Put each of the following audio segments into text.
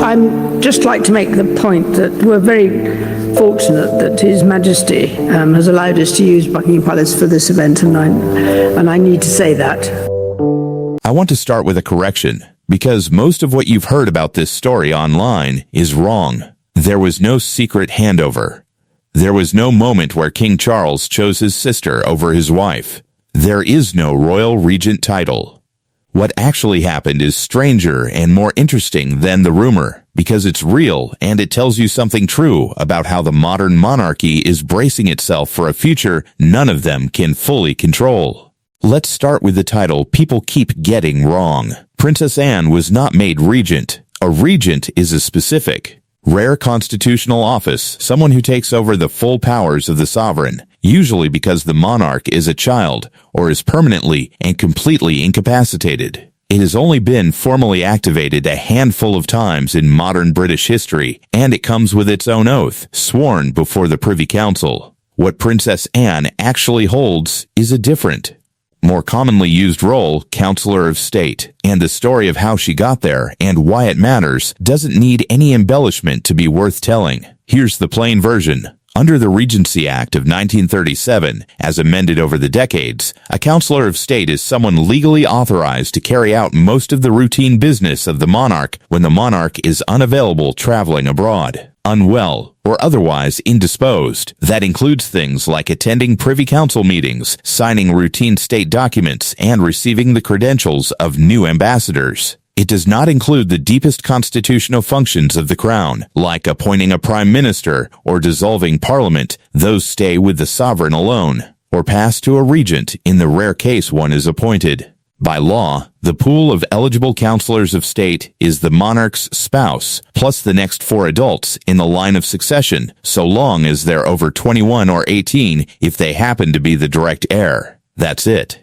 I'd just like to make the point that we're very fortunate that His Majesty has allowed us to use Buckingham Palace for this event, and I need to say that. I want to start with a correction, because most of what you've heard about this story online is wrong. There was no secret handover. There was no moment where King Charles chose his sister over his wife. There is no Royal Regent title. What actually happened is stranger and more interesting than the rumor, because it's real and it tells you something true about how the modern monarchy is bracing itself for a future none of them can fully control. Let's start with the title people keep getting wrong. Princess Anne was not made regent. A regent is a specific, rare constitutional office, someone who takes over the full powers of the sovereign, usually because the monarch is a child or is permanently and completely incapacitated. It has only been formally activated a handful of times in modern British history, and it comes with its own oath, sworn before the Privy Council. What Princess Anne actually holds is a different, more commonly used role, Counselor of State, and the story of how she got there and why it matters doesn't need any embellishment to be worth telling. Here's the plain version. Under the Regency Act of 1937, as amended over the decades, a Counselor of State is someone legally authorized to carry out most of the routine business of the monarch when the monarch is unavailable traveling abroad, unwell, or otherwise indisposed. That includes things like attending Privy Council meetings, signing routine state documents, and receiving the credentials of new ambassadors. It does not include the deepest constitutional functions of the crown, like appointing a prime minister or dissolving parliament. Those stay with the sovereign alone, or pass to a regent in the rare case one is appointed. By law, the pool of eligible counselors of state is the monarch's spouse, plus the next 4 adults in the line of succession, so long as they're over 21 or 18 if they happen to be the direct heir. That's it.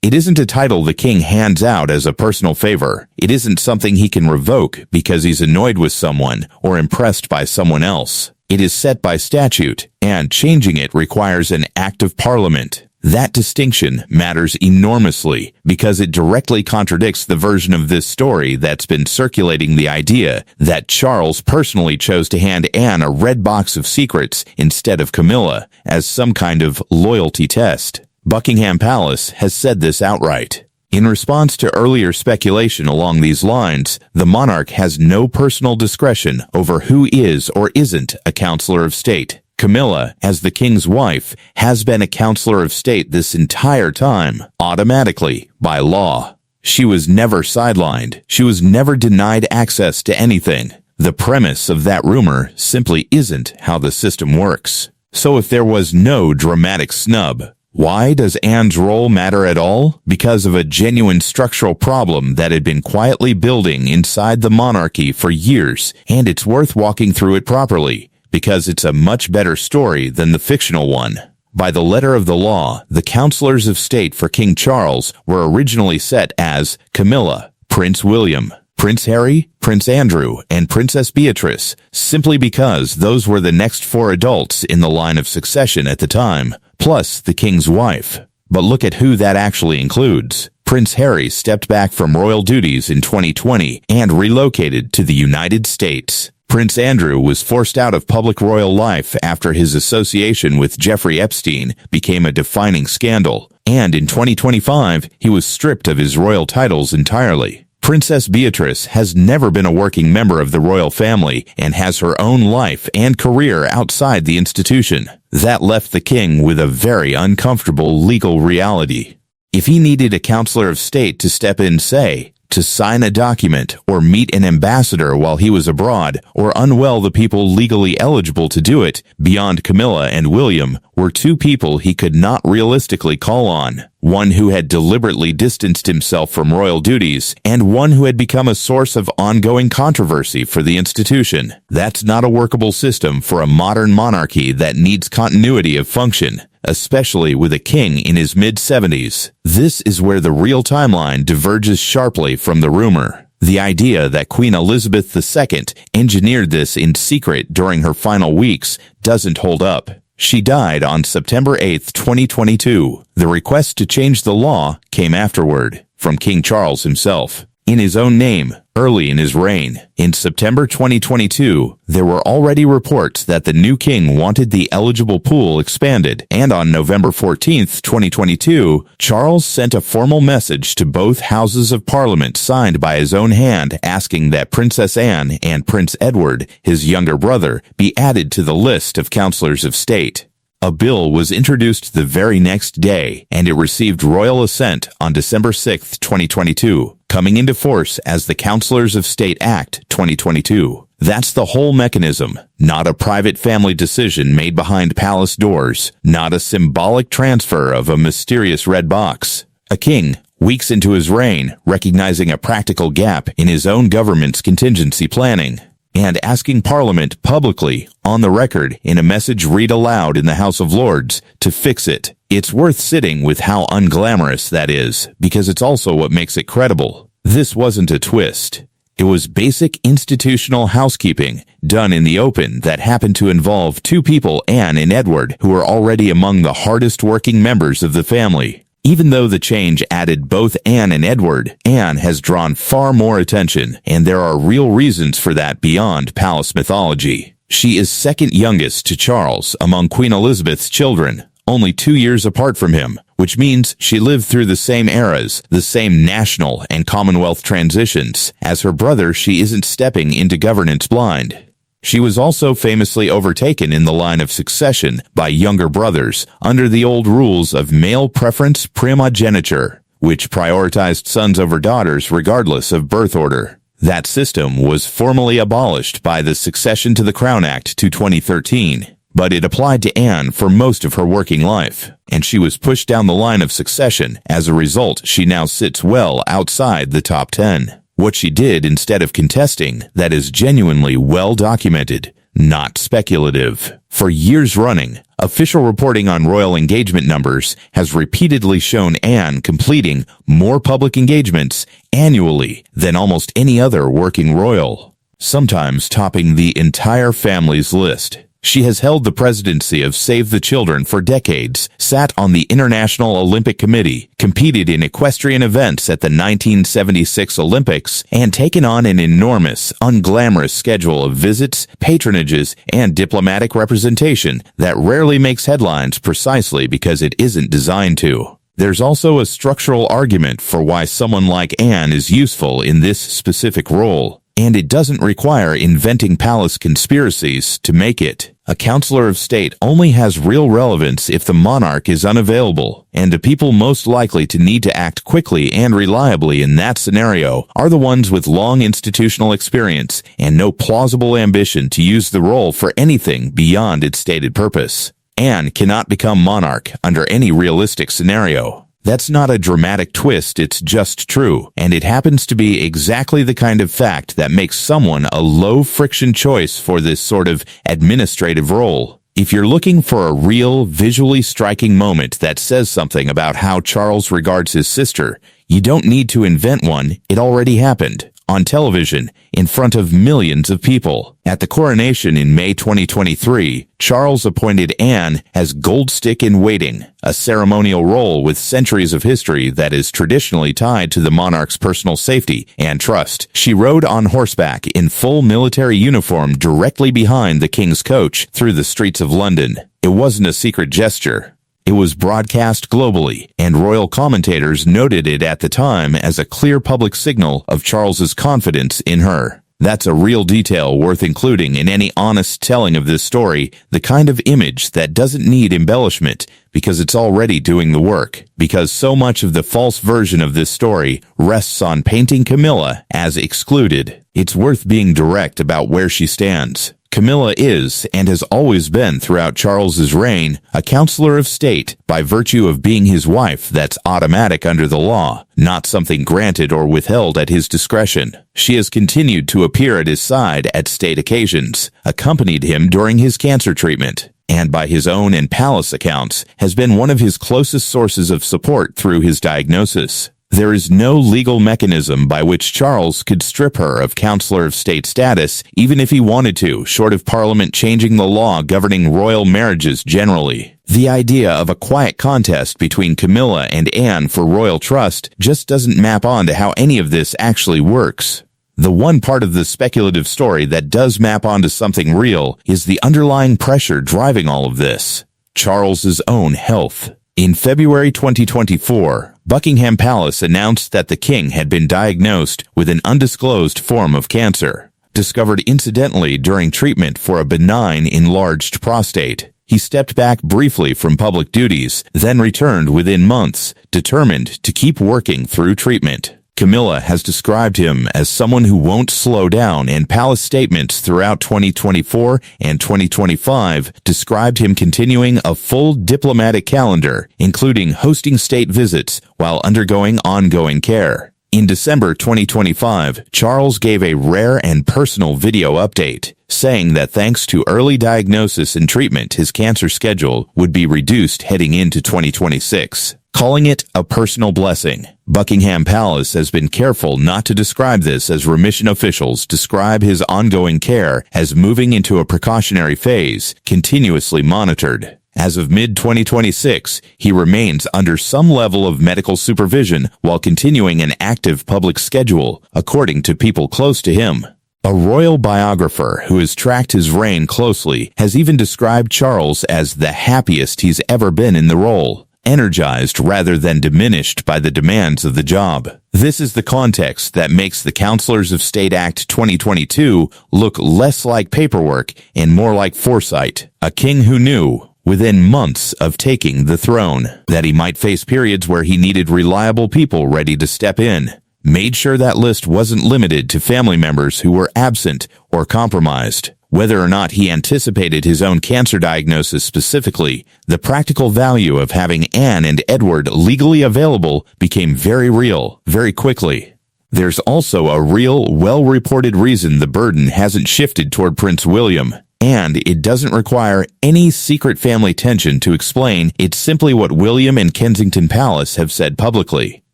It isn't a title the king hands out as a personal favor. It isn't something he can revoke because he's annoyed with someone or impressed by someone else. It is set by statute, and changing it requires an act of parliament. That distinction matters enormously because it directly contradicts the version of this story that's been circulating the idea that Charles personally chose to hand Anne a red box of secrets instead of Camilla as some kind of loyalty test. Buckingham Palace has said this outright. In response to earlier speculation along these lines, the monarch has no personal discretion over who is or isn't a Counselor of State. Camilla, as the king's wife, has been a Counselor of State this entire time, automatically, by law. She was never sidelined. She was never denied access to anything. The premise of that rumor simply isn't how the system works. So if there was no dramatic snub, why does Anne's role matter at all? Because of a genuine structural problem that had been quietly building inside the monarchy for years, and it's worth walking through it properly, because it's a much better story than the fictional one. By the letter of the law, the counselors of state for King Charles were originally set as Camilla, Prince William, Prince Harry, Prince Andrew, and Princess Beatrice, simply because those were the next 4 adults in the line of succession at the time, plus the king's wife. But look at who that actually includes. Prince Harry stepped back from royal duties in 2020 and relocated to the United States. Prince Andrew was forced out of public royal life after his association with Jeffrey Epstein became a defining scandal, and in 2025, he was stripped of his royal titles entirely. Princess Beatrice has never been a working member of the royal family and has her own life and career outside the institution. That left the king with a very uncomfortable legal reality. If he needed a counselor of state to step in, say, to sign a document or meet an ambassador while he was abroad, or unwell the people legally eligible to do it, beyond Camilla and William, were 2 people he could not realistically call on. One who had deliberately distanced himself from royal duties, and one who had become a source of ongoing controversy for the institution. That's not a workable system for a modern monarchy that needs continuity of function, especially with a king in his mid-70s. This is where the real timeline diverges sharply from the rumor. The idea that Queen Elizabeth II engineered this in secret during her final weeks doesn't hold up. She died on September 8, 2022. The request to change the law came afterward, from King Charles himself. in his own name early in his reign. In September 2022, there were already reports that the new king wanted the eligible pool expanded, and on November 14, 2022, Charles sent a formal message to both houses of parliament signed by his own hand asking that Princess Anne and Prince Edward, his younger brother, be added to the list of counselors of state. A bill was introduced the very next day, and it received royal assent on December 6, 2022, coming into force as the Councillors of State Act 2022. That's the whole mechanism, not a private family decision made behind palace doors, not a symbolic transfer of a mysterious red box. A king, weeks into his reign, recognizing a practical gap in his own government's contingency planning, and asking Parliament publicly, on the record, in a message read aloud in the House of Lords, to fix it. It's worth sitting with how unglamorous that is, because it's also what makes it credible. This wasn't a twist. It was basic institutional housekeeping, done in the open, that happened to involve two people, Anne and Edward, who were already among the hardest working members of the family. Even though the change added both Anne and Edward, Anne has drawn far more attention, and there are real reasons for that beyond palace mythology. She is second youngest to Charles among Queen Elizabeth's children, only 2 years apart from him, which means she lived through the same eras, the same national and Commonwealth transitions. As her brother, she isn't stepping into governance blind. She was also famously overtaken in the line of succession by younger brothers under the old rules of male preference primogeniture, which prioritized sons over daughters regardless of birth order. That system was formally abolished by the Succession to the Crown Act 2013, but it applied to Anne for most of her working life, and she was pushed down the line of succession. As a result, she now sits well outside the top 10. What she did instead of contesting, that is genuinely well documented, not speculative. For years running, official reporting on royal engagement numbers has repeatedly shown Anne completing more public engagements annually than almost any other working royal, sometimes topping the entire family's list. She has held the presidency of Save the Children for decades, sat on the International Olympic Committee, competed in equestrian events at the 1976 Olympics, and taken on an enormous, unglamorous schedule of visits, patronages, and diplomatic representation that rarely makes headlines precisely because it isn't designed to. There's also a structural argument for why someone like Anne is useful in this specific role, and it doesn't require inventing palace conspiracies to make it. A counselor of state only has real relevance if the monarch is unavailable, and the people most likely to need to act quickly and reliably in that scenario are the ones with long institutional experience and no plausible ambition to use the role for anything beyond its stated purpose. Anne cannot become monarch under any realistic scenario. That's not a dramatic twist, it's just true, and it happens to be exactly the kind of fact that makes someone a low-friction choice for this sort of administrative role. If you're looking for a real, visually striking moment that says something about how Charles regards his sister, you don't need to invent one, it already happened. On television, in front of millions of people. At the coronation in May 2023, Charles appointed Anne as Gold Stick in Waiting, a ceremonial role with centuries of history that is traditionally tied to the monarch's personal safety and trust. She rode on horseback in full military uniform directly behind the king's coach through the streets of London. It wasn't a secret gesture. It was broadcast globally, and royal commentators noted it at the time as a clear public signal of Charles's confidence in her. That's a real detail worth including in any honest telling of this story, the kind of image that doesn't need embellishment because it's already doing the work. Because so much of the false version of this story rests on painting Camilla as excluded, it's worth being direct about where she stands. Camilla is, and has always been throughout Charles's reign, a counselor of state by virtue of being his wife. That's automatic under the law, not something granted or withheld at his discretion. She has continued to appear at his side at state occasions, accompanied him during his cancer treatment, and by his own and palace accounts, has been one of his closest sources of support through his diagnosis. There is no legal mechanism by which Charles could strip her of Counselor of State status, even if he wanted to, short of Parliament changing the law governing royal marriages generally. The idea of a quiet contest between Camilla and Anne for royal trust just doesn't map onto how any of this actually works. The one part of the speculative story that does map onto something real is the underlying pressure driving all of this: Charles's own health. In February 2024, Buckingham Palace announced that the king had been diagnosed with an undisclosed form of cancer, discovered incidentally during treatment for a benign enlarged prostate. He stepped back briefly from public duties, then returned within months, determined to keep working through treatment. Camilla has described him as someone who won't slow down, and palace statements throughout 2024 and 2025 described him continuing a full diplomatic calendar, including hosting state visits while undergoing ongoing care. In December 2025, Charles gave a rare and personal video update, saying that thanks to early diagnosis and treatment, his cancer schedule would be reduced heading into 2026. Calling it a personal blessing. Buckingham Palace has been careful not to describe this as remission. Officials describe his ongoing care as moving into a precautionary phase, continuously monitored. As of mid-2026, he remains under some level of medical supervision while continuing an active public schedule, according to people close to him. A royal biographer who has tracked his reign closely has even described Charles as the happiest he's ever been in the role, energized rather than diminished by the demands of the job. This is the context that makes the Counselors of State Act 2022 look less like paperwork and more like foresight. A king who knew, within months of taking the throne, that he might face periods where he needed reliable people ready to step in, made sure that list wasn't limited to family members who were absent or compromised. Whether or not he anticipated his own cancer diagnosis specifically, the practical value of having Anne and Edward legally available became very real, very quickly. There's also a real, well-reported reason the burden hasn't shifted toward Prince William, and it doesn't require any secret family tension to explain. It's simply what William and Kensington Palace have said publicly.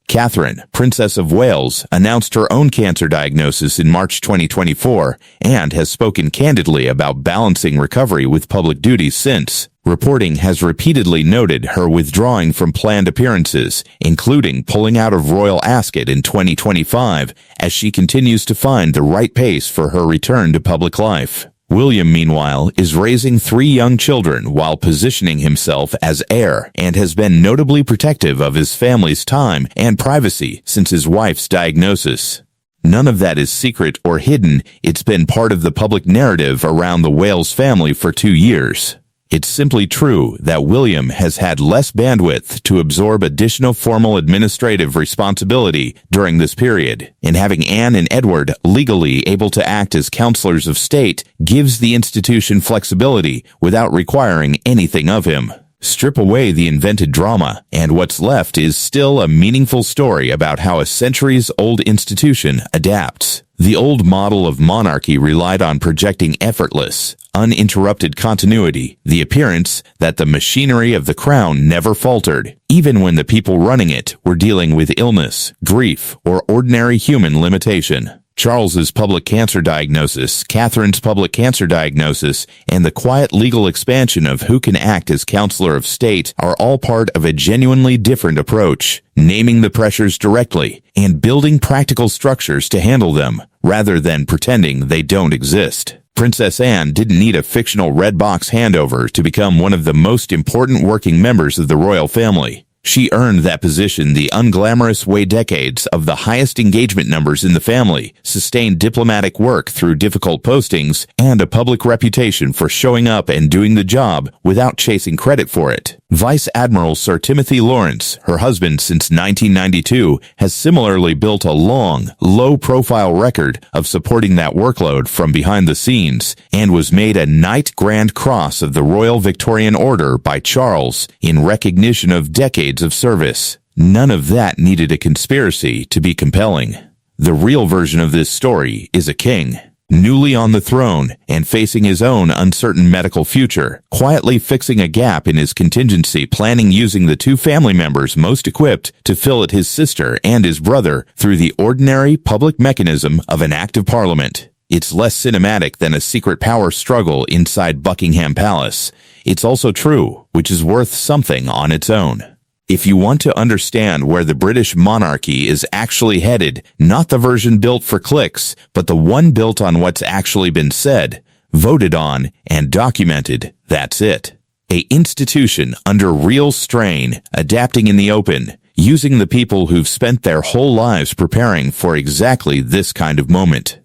Catherine, Princess of Wales, announced her own cancer diagnosis in March 2024 and has spoken candidly about balancing recovery with public duties since. Reporting has repeatedly noted her withdrawing from planned appearances, including pulling out of Royal Ascot in 2025, as she continues to find the right pace for her return to public life. William, meanwhile, is raising 3 young children while positioning himself as heir and has been notably protective of his family's time and privacy since his wife's diagnosis. None of that is secret or hidden. It's been part of the public narrative around the Wales family for 2 years. It's simply true that William has had less bandwidth to absorb additional formal administrative responsibility during this period, and having Anne and Edward legally able to act as counselors of state gives the institution flexibility without requiring anything of him. Strip away the invented drama, and what's left is still a meaningful story about how a centuries-old institution adapts. The old model of monarchy relied on projecting effortless, uninterrupted continuity, the appearance that the machinery of the crown never faltered, even when the people running it were dealing with illness, grief, or ordinary human limitation. Charles's public cancer diagnosis, Catherine's public cancer diagnosis, and the quiet legal expansion of who can act as counselor of state are all part of a genuinely different approach, naming the pressures directly and building practical structures to handle them, rather than pretending they don't exist. Princess Anne didn't need a fictional red box handover to become one of the most important working members of the royal family. She earned that position the unglamorous way: decades of the highest engagement numbers in the family, sustained diplomatic work through difficult postings, and a public reputation for showing up and doing the job without chasing credit for it. Vice Admiral Sir Timothy Lawrence, her husband since 1992, has similarly built a long, low-profile record of supporting that workload from behind the scenes, and was made a Knight Grand Cross of the Royal Victorian Order by Charles in recognition of decades of service. None of that needed a conspiracy to be compelling. The real version of this story is a king. Newly on the throne and facing his own uncertain medical future, quietly fixing a gap in his contingency planning using the two family members most equipped to fill it, his sister and his brother, through the ordinary public mechanism of an act of parliament. It's less cinematic than a secret power struggle inside Buckingham Palace. It's also true, which is worth something on its own. If you want to understand where the British monarchy is actually headed, not the version built for clicks, but the one built on what's actually been said, voted on, and documented, that's it. A institution under real strain, adapting in the open, using the people who've spent their whole lives preparing for exactly this kind of moment.